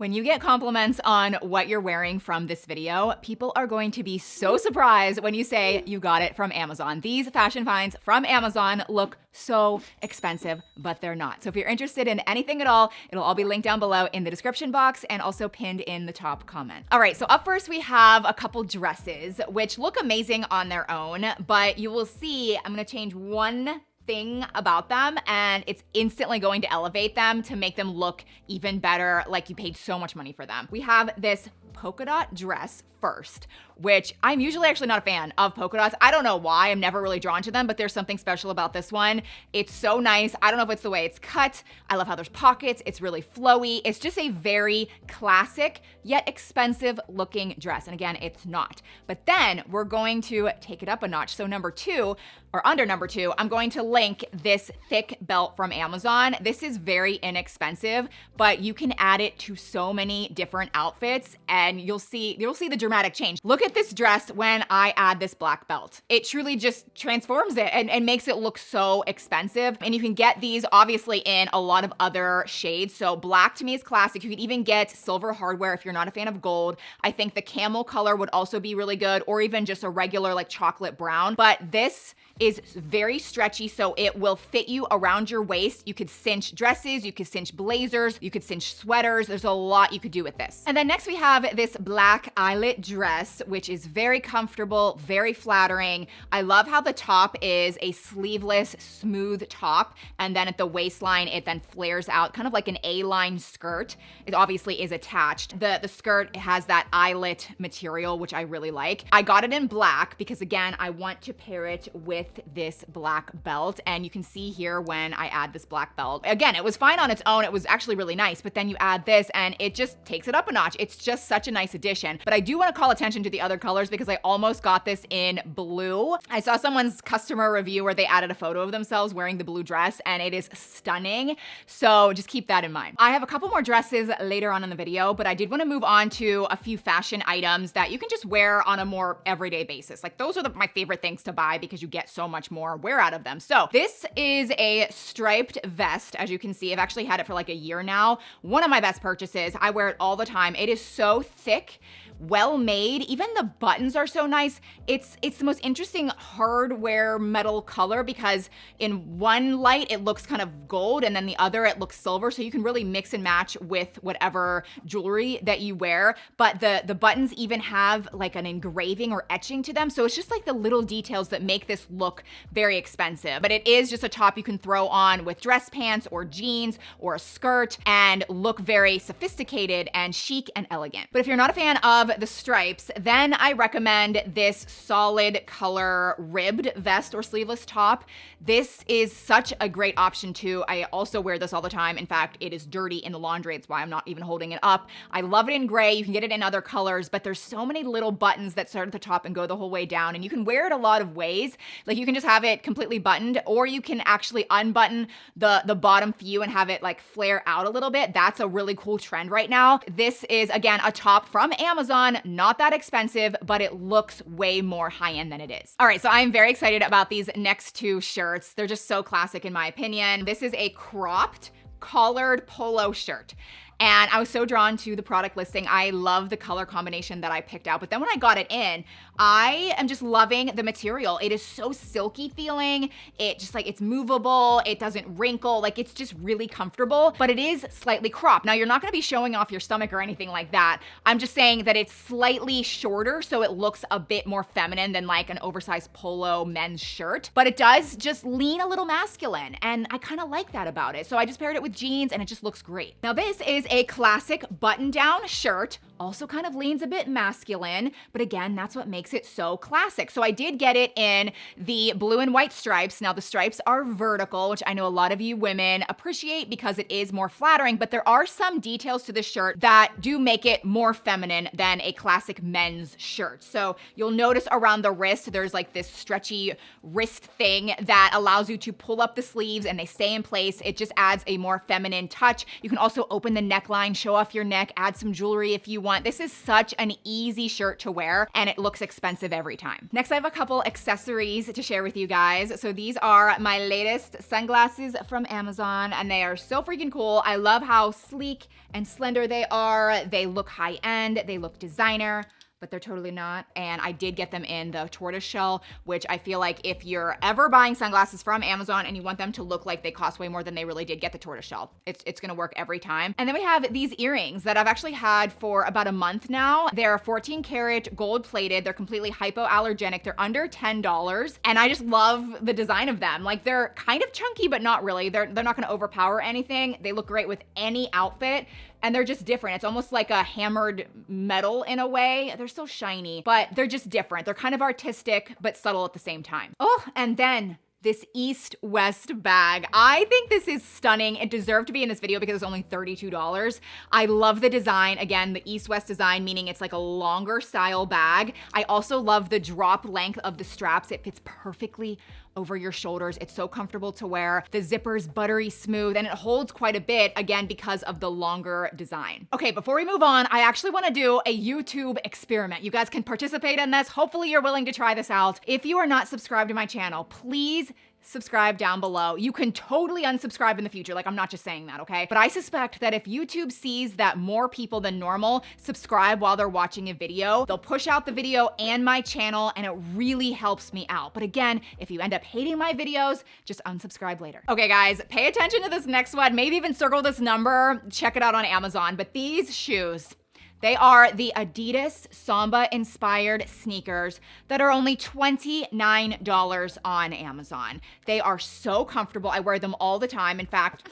When you get compliments on what you're wearing from this video, people are going to be so surprised when you say you got it from Amazon. These fashion finds from Amazon look so expensive, but they're not. So if you're interested in anything at all, it'll all be linked down below in the description box and also pinned in the top comment. All right, so up first we have a couple dresses, which look amazing on their own, but you will see I'm gonna change one thing about them and it's instantly going to elevate them to make them look even better, like you paid so much money for them. We have this polka dot dress first, which I'm usually actually not a fan of polka dots. I don't know why, I'm never really drawn to them, but there's something special about this one. It's so nice. I don't know if it's the way it's cut. I love how there's pockets. It's really flowy. It's just a very classic yet expensive looking dress. And again, it's not. But then we're going to take it up a notch. So number two, or under number two, I'm going to link this thick belt from Amazon. This is very inexpensive, but you can add it to so many different outfits and you'll see the dramatic change. Look at this dress when I add this black belt. It truly just transforms it and makes it look so expensive. And you can get these obviously in a lot of other shades. So black to me is classic. You could even get silver hardware if you're not a fan of gold. I think the camel color would also be really good, or even just a regular like chocolate brown. But this is very stretchy, so it will fit you around your waist. You could cinch dresses, you could cinch blazers, you could cinch sweaters. There's a lot you could do with this. And then next we have this black eyelet dress, which is very comfortable, very flattering. I love how the top is a sleeveless, smooth top, and then at the waistline, it then flares out, kind of like an A-line skirt. It obviously is attached. The skirt has that eyelet material, which I really like. I got it in black because again, I want to pair it with this black belt, and you can see here when I add this black belt, again, it was fine on its own, it was actually really nice, but then you add this and it just takes it up a notch. It's just such a nice addition. But I do want to call attention to the other colors because I almost got this in blue. I saw someone's customer review where they added a photo of themselves wearing the blue dress and it is stunning, so just keep that in mind. I have a couple more dresses later on in the video, but I did want to move on to a few fashion items that you can just wear on a more everyday basis. Like those are my favorite things to buy because you get so much more wear out of them. So this is a striped vest. As you can see, I've actually had it for like a year now. One of my best purchases. I wear it all the time. It is so thick, well made. Even the buttons are so nice. It's the most interesting hardware metal color because in one light it looks kind of gold and then the other it looks silver, so you can really mix and match with whatever jewelry that you wear. But the buttons even have like an engraving or etching to them, so it's just like the little details that make this look very expensive. But it is just a top you can throw on with dress pants or jeans or a skirt and look very sophisticated and chic and elegant. But if you're not a fan of the stripes, then I recommend this solid color ribbed vest or sleeveless top. This is such a great option too. I also wear this all the time. In fact, it is dirty in the laundry. It's why I'm not even holding it up. I love it in gray. You can get it in other colors, but there's so many little buttons that start at the top and go the whole way down, and you can wear it a lot of ways. Like you can just have it completely buttoned, or you can actually unbutton the bottom few and have it like flare out a little bit. That's a really cool trend right now. This is again a top from Amazon, not that expensive, but it looks way more high-end than it is. All right, so I'm very excited about these next two shirts. They're just so classic in my opinion. This is a cropped collared polo shirt. And I was so drawn to the product listing. I love the color combination that I picked out. But then when I got it in, I am just loving the material. It is so silky feeling. It just like, it's movable. It doesn't wrinkle. Like it's just really comfortable, but it is slightly cropped. Now you're not gonna be showing off your stomach or anything like that. I'm just saying that it's slightly shorter, so it looks a bit more feminine than like an oversized polo men's shirt. But it does just lean a little masculine, and I kind of like that about it. So I just paired it with jeans and it just looks great. Now this is a classic button-down shirt, also kind of leans a bit masculine, but again, that's what makes it so classic. So I did get it in the blue and white stripes. Now the stripes are vertical, which I know a lot of you women appreciate because it is more flattering, but there are some details to the shirt that do make it more feminine than a classic men's shirt. So you'll notice around the wrist, there's like this stretchy wrist thing that allows you to pull up the sleeves and they stay in place. It just adds a more feminine touch. You can also open the neckline, show off your neck, add some jewelry if you want. want. This is such an easy shirt to wear and it looks expensive every time. Next, I have a couple accessories to share with you guys. So these are my latest sunglasses from Amazon and they are so freaking cool. I love how sleek and slender they are. They look high end, they look designer, but they're totally not. And I did get them in the tortoise shell, which I feel like if you're ever buying sunglasses from Amazon and you want them to look like they cost way more than they really did, get the tortoise shell. It's gonna work every time. And then we have these earrings that I've actually had for about a month now. They're 14 karat gold plated. They're completely hypoallergenic. They're under $10. And I just love the design of them. Like they're kind of chunky, but not really. They're not gonna overpower anything. They look great with any outfit. And they're just different. It's almost like a hammered metal in a way. They're so shiny, but they're just different. They're kind of artistic, but subtle at the same time. Oh, and then this East-West bag. I think this is stunning. It deserved to be in this video because it's only $32. I love the design. Again, the East-West design, meaning it's like a longer style bag. I also love the drop length of the straps. It fits perfectly over your shoulders. It's so comfortable to wear. The zipper's buttery smooth and it holds quite a bit, again, because of the longer design. Okay, before we move on, I actually wanna do a YouTube experiment. You guys can participate in this. Hopefully you're willing to try this out. If you are not subscribed to my channel, please subscribe down below. You can totally unsubscribe in the future. Like, I'm not just saying that, okay? But I suspect that if YouTube sees that more people than normal subscribe while they're watching a video, they'll push out the video and my channel, and it really helps me out. But again, if you end up hating my videos, just unsubscribe later. Okay, guys, pay attention to this next one. Maybe even circle this number. Check it out on Amazon. But these shoes, they are the Adidas Samba-inspired sneakers that are only $29 on Amazon. They are so comfortable. I wear them all the time. In fact,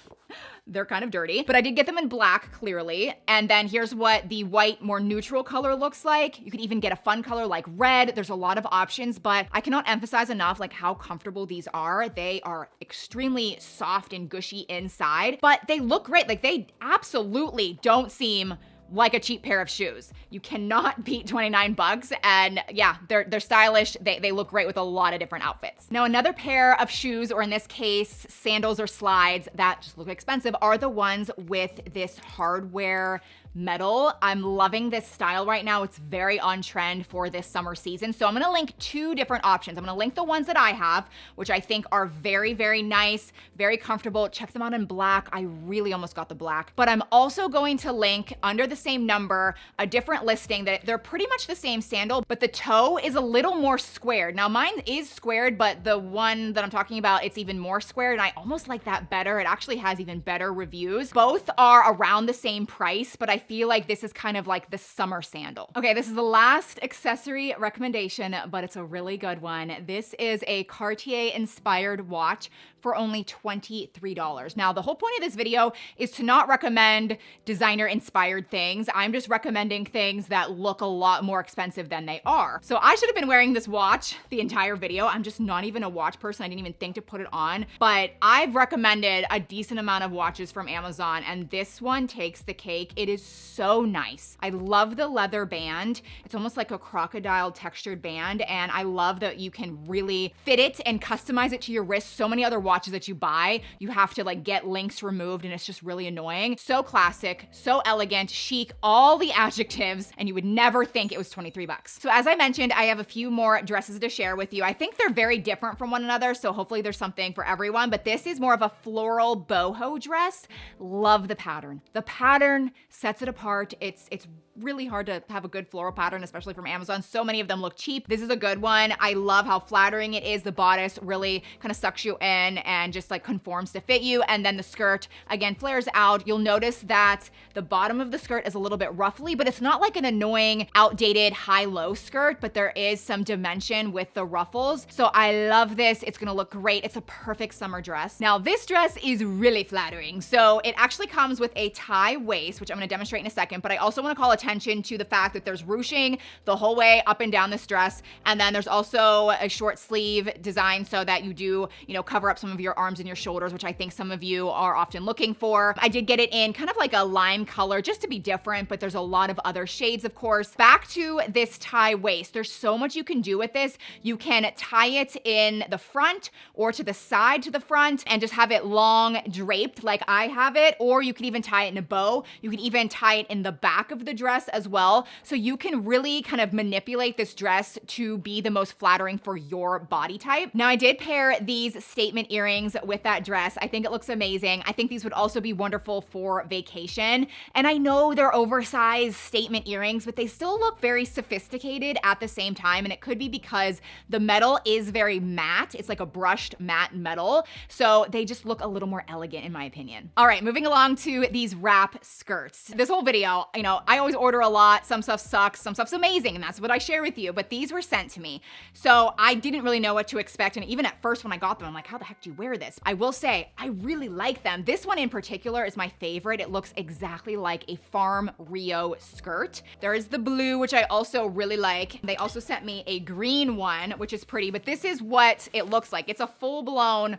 they're kind of dirty, but I did get them in black, clearly. And then here's what the white, more neutral color looks like. You could even get a fun color like red. There's a lot of options, but I cannot emphasize enough like how comfortable these are. They are extremely soft and gushy inside, but they look great. Like they absolutely don't seem like a cheap pair of shoes. You cannot beat 29 bucks. And yeah, they're stylish. They look great with a lot of different outfits. Now, another pair of shoes, or in this case, sandals or slides that just look expensive, are the ones with this hardware metal. I'm loving this style right now. It's very on trend for this summer season. So I'm gonna link two different options. I'm gonna link the ones that I have, which I think are very, very nice, very comfortable. Check them out in black. I really almost got the black. But I'm also going to link under the same number a different listing that they're pretty much the same sandal, but the toe is a little more squared. Now mine is squared, but the one that I'm talking about, it's even more squared, and I almost like that better. It actually has even better reviews. Both are around the same price, but I feel like this is kind of like the summer sandal. Okay, this is the last accessory recommendation, but it's a really good one. This is a Cartier-inspired watch for only $23. Now, the whole point of this video is to not recommend designer-inspired things. I'm just recommending things that look a lot more expensive than they are. So I should have been wearing this watch the entire video. I'm just not even a watch person. I didn't even think to put it on, but I've recommended a decent amount of watches from Amazon, and this one takes the cake. It is so nice. I love the leather band. It's almost like a crocodile textured band, and I love that you can really fit it and customize it to your wrist. So many other watches that you buy, you have to like get links removed, and it's just really annoying. So classic, so elegant, chic, all the adjectives, and you would never think it was 23 bucks. So as I mentioned, I have a few more dresses to share with you. I think they're very different from one another, so hopefully there's something for everyone, but this is more of a floral boho dress. Love the pattern. The pattern sets it apart. It's really hard to have a good floral pattern, especially from Amazon. So many of them look cheap. This is a good one. I love how flattering it is. The bodice really kind of sucks you in and just like conforms to fit you. And then the skirt, again, flares out. You'll notice that the bottom of the skirt is a little bit ruffly, but it's not like an annoying, outdated high-low skirt, but there is some dimension with the ruffles. So I love this. It's gonna look great. It's a perfect summer dress. Now, this dress is really flattering. So it actually comes with a tie waist, which I'm gonna demonstrate in a second, but I also wanna call attention to the fact that there's ruching the whole way up and down this dress. And then there's also a short sleeve design so that you do, cover up some of your arms and your shoulders, which I think some of you are often looking for. I did get it in kind of like a lime color just to be different. different, but there's a lot of other shades, of course. Back to this tie waist. There's so much you can do with this. You can tie it in the front or to the side to the front and just have it long draped like I have it, or you can even tie it in a bow. You can even tie it in the back of the dress as well. So you can really kind of manipulate this dress to be the most flattering for your body type. Now, I did pair these statement earrings with that dress. I think it looks amazing. I think these would also be wonderful for vacation. And I know they're oversized statement earrings, but they still look very sophisticated at the same time. And it could be because the metal is very matte. It's like a brushed matte metal. So they just look a little more elegant in my opinion. All right, moving along to these wrap skirts. This whole video, I always order a lot. Some stuff sucks, some stuff's amazing, and that's what I share with you. But these were sent to me. So I didn't really know what to expect. And even at first when I got them, I'm like, how the heck do you wear this? I will say, I really like them. This one in particular is my favorite. It looks exactly like a Farm Rio skirt. There is the blue, which I also really like. They also sent me a green one, which is pretty, but this is what it looks like. It's a full-blown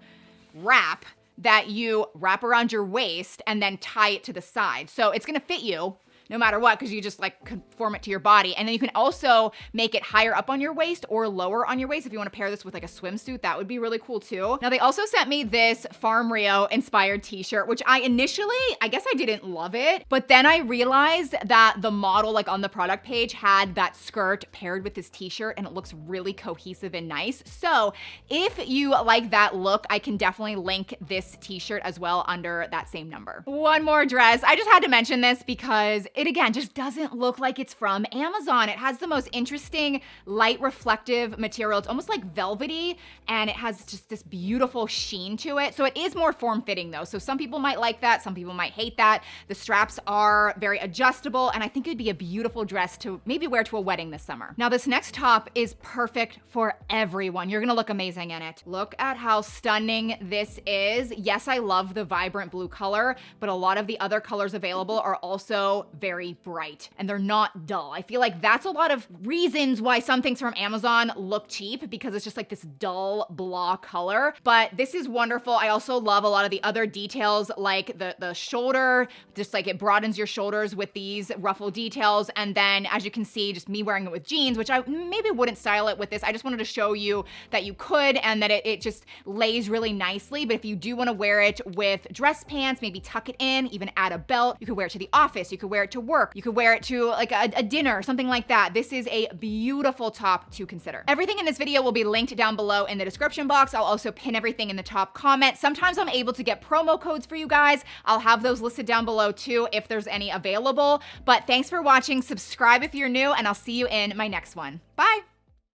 wrap that you wrap around your waist and then tie it to the side. So it's gonna fit you no matter what, because you just like conform it to your body. And then you can also make it higher up on your waist or lower on your waist. If you wanna pair this with like a swimsuit, that would be really cool too. Now they also sent me this Farm Rio inspired t-shirt, which I guess I didn't love it, but then I realized that the model like on the product page had that skirt paired with this t-shirt and it looks really cohesive and nice. So if you like that look, I can definitely link this t-shirt as well under that same number. One more dress. I just had to mention this because it again just doesn't look like it's from Amazon. It has the most interesting light reflective material. It's almost like velvety and it has just this beautiful sheen to it. So it is more form-fitting though. So some people might like that, some people might hate that. The straps are very adjustable and I think it'd be a beautiful dress to maybe wear to a wedding this summer. Now this next top is perfect for everyone. You're gonna look amazing in it. Look at how stunning this is. Yes, I love the vibrant blue color, but a lot of the other colors available are also very bright and they're not dull. I feel like that's a lot of reasons why some things from Amazon look cheap because it's just like this dull blah color, but this is wonderful. I also love a lot of the other details like the shoulder, just like it broadens your shoulders with these ruffle details. And then as you can see, just me wearing it with jeans, which I maybe wouldn't style it with this. I just wanted to show you that you could and that it just lays really nicely. But if you do want to wear it with dress pants, maybe tuck it in, even add a belt, you could wear it to the office, you could wear it to work, you could wear it to like a dinner, something like that. This is a beautiful top to consider. Everything in this video will be linked down below in the description box. I'll also pin everything in the top comment. Sometimes I'm able to get promo codes for you guys. I'll have those listed down below too if there's any available. But thanks for watching. Subscribe if you're new and I'll see you in my next one. Bye.